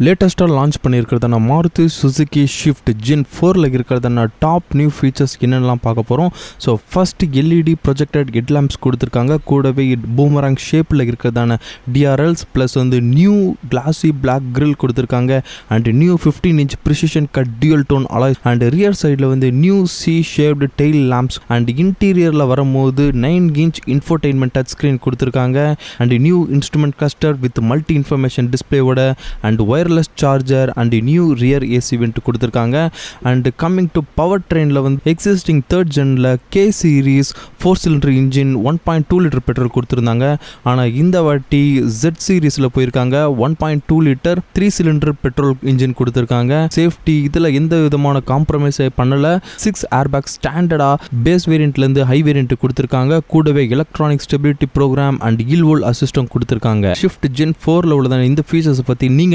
லேட்டஸ்ட்டாக லான்ச் பண்ணியிருக்கிறதான Maruti Suzuki Swift Gen 4ல் இருக்கிறதான டாப் நியூ ஃபீச்சர்ஸ் என்னென்னலாம் பார்க்க போகிறோம். So first LED projected headlamps கொடுத்துருக்காங்க. கூடவே பூமராங் ஷேப்பில் இருக்கிறதான DRLs plus new glossy black grill கொடுத்துருக்காங்க. And new 15-inch precision cut dual tone alloy and rear சைடில் new C shaped tail lamps and இன்டீரியரில் வரும்போது 9-inch இன்ஃபோடெயின்மெண்ட் டச் ஸ்க்ரீன் கொடுத்துருக்காங்க. And new instrument cluster with multi information டிஸ்பிளேவோட and wireless charger and new rear AC vent கொடுத்திருக்காங்க. and coming to powertrainல existing third genல K series 4-cylinder engine 1.2 liter petrol கொடுத்திருந்தாங்க. ஆனா இந்த வாட்டி Z சீரிஸ்ல போயிருக்காங்க. 1.2 liter 3-cylinder petrol engine கொடுத்திருக்காங்க. Safety இதுல எந்த விதமான காம்ப்ரமைஸ் பண்ணல. 6 ஏர்பேக் ஸ்டாண்டர்டா பேஸ் வேரியன்ட்ல இருந்து ஹை வேரியன்ட் கொடுத்திருக்காங்க. கூடவே electronic stability program and hill hold assistant கொடுத்திருக்காங்க. ஷிஃப்ட் ஜென் 4ல உள்ளதான இந்த ஃபீச்சர்ஸ் பத்தி நீங்க